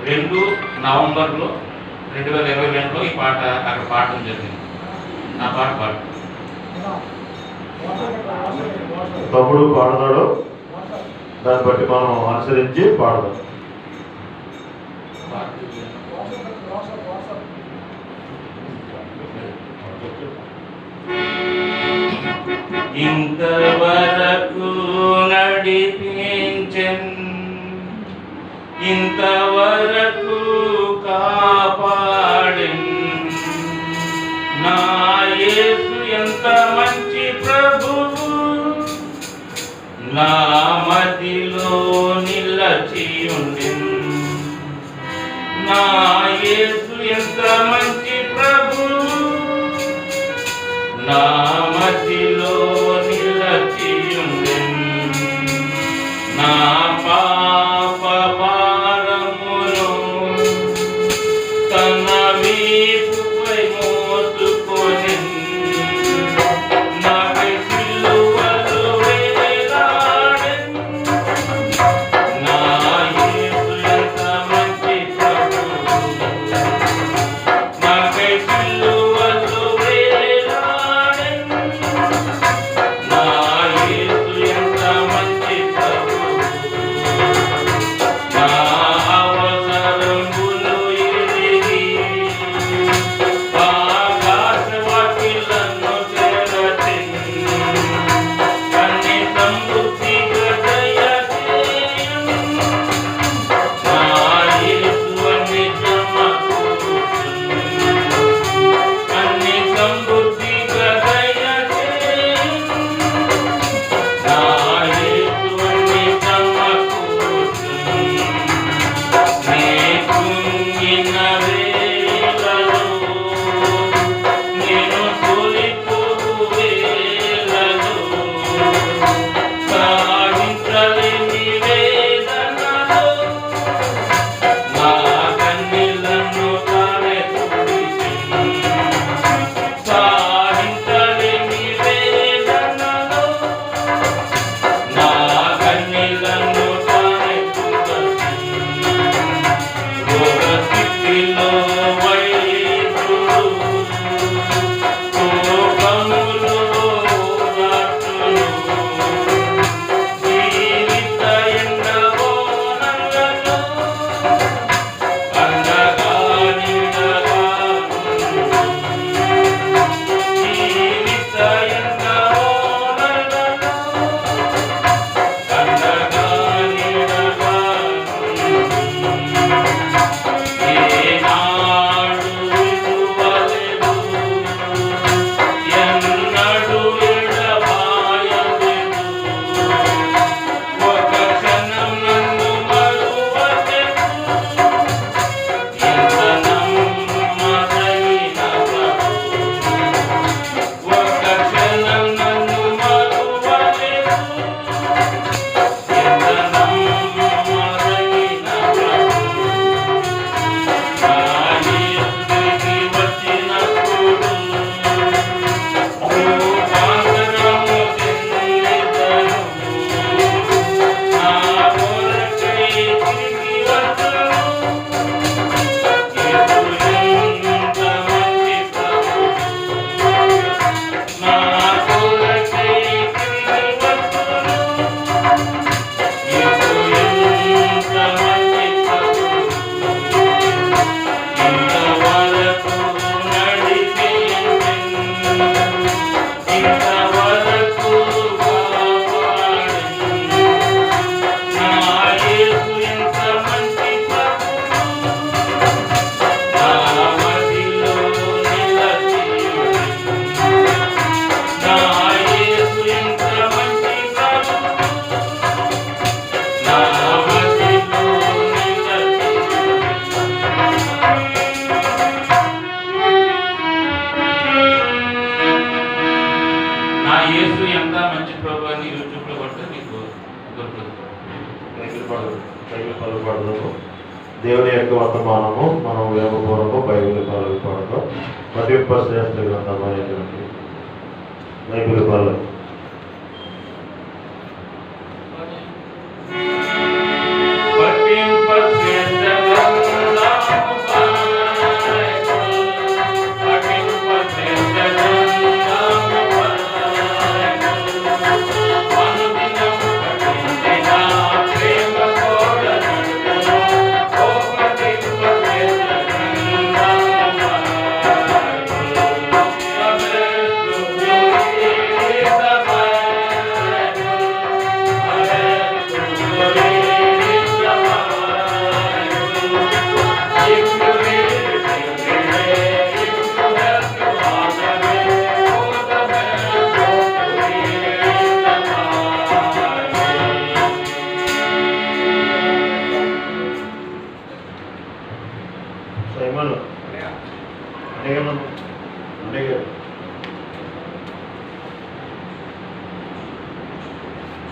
2 నవంబర్లో 2022లో ఈ పాట అక్కడ పాడడం జరిగింది. ఆ పాట పాడు. తమ్ముడు పాడతాడు, దాన్ని బట్టి మనం అనుసరించి పాడదాం. ఇంతవరకు నడిపించెన్, ఇంతవరకు కాపాడెన్, నా యేసు ఎంత మంచి ప్రభువు, నా మదిలో నిలచి ఉండెన్. నా యేసు ఎంత మంచి ప్రభువు, నా మదిలో నిలచి ఉండెన్. నా పాప భారమును తన వీపుపై మోసుకొనెన్. నాకై సిలువలో వేలాడెన్. నా యేసు ఎంత మంచి ప్రభువు, నాకై సిలువలో వేలాడెన్. నా యేసు ఎంత మంచి ప్రభువు, నా అవసరములు ఎరిగి ఆకాశవాకిళ్లను తెరచెన్. అన్ని సమృద్ధిగా దయచేయున్. నా యేసు అన్ని సమకూర్చున్. అన్ని సమృద్ధిగా దయచేయున్. నా యేసు అన్ని సమకూర్చున్. నే కృంగిన వేళలో, నేను తొలిపోవు వేళలో, సాగించలేని వేదనలో, నా కన్నీళ్లను తానే తుడిచెన్. సాగించలేని వేదనలో, నా కన్నీళ్లను తానే తుడిచెన్. రోగస్థితిలో వైద్యుడు శోకములో ఓదార్చును. జీవిత ఎండవోనలలో అండగా నీడగా ఉండును. జీవిత ఎండవోనలలో అండగా నీడగా ఉండును. ఏనాడు విడువలేదు, ఎన్నడూ ఎడబాయలేదు. ఒక క్షణం నన్ను మరువలేదు, ఎంత నమ్మదగిన ప్రభువు. ఒక క్షణం నన్ను మరువలేదు, ఎంత నమ్మదగిన ప్రభువు. నా యేసుకి వచ్చినప్పుడు రూపాంతరము చెందెదను. నా కొరకై తిరిగి వచ్చును. యేసు ఎంత మంచి ప్రభువు, నా కొరకై తిరిగి వచ్చును. యేసు ఎంత మంచి ప్రభువు. ఇంతవరకు నడిపించెన్, ఇంతవరకు కాపాడెన్. నా యేసు ఎంత మంచి ప్రభువు, నా మదిలో నిలచి ఉండెన్. నా యేసు ఎంత మంచి ప్రభువు, నా మదిలో నిలచి నా యేసు ఎంత మంచి ప్రభు అని యూట్యూబ్లో కొడితే నీకు దొరుకుతుంది. బైబిల్ పలుకు పాడదాము. దేవుని యొక్క వర్తమానము మనం వేమపూర్వము బైబిల్ పలుకు పాడదాం. మధ్య శ్రేష్ఠ గ్రంథమైనటువంటి బైబిల్ పలుకు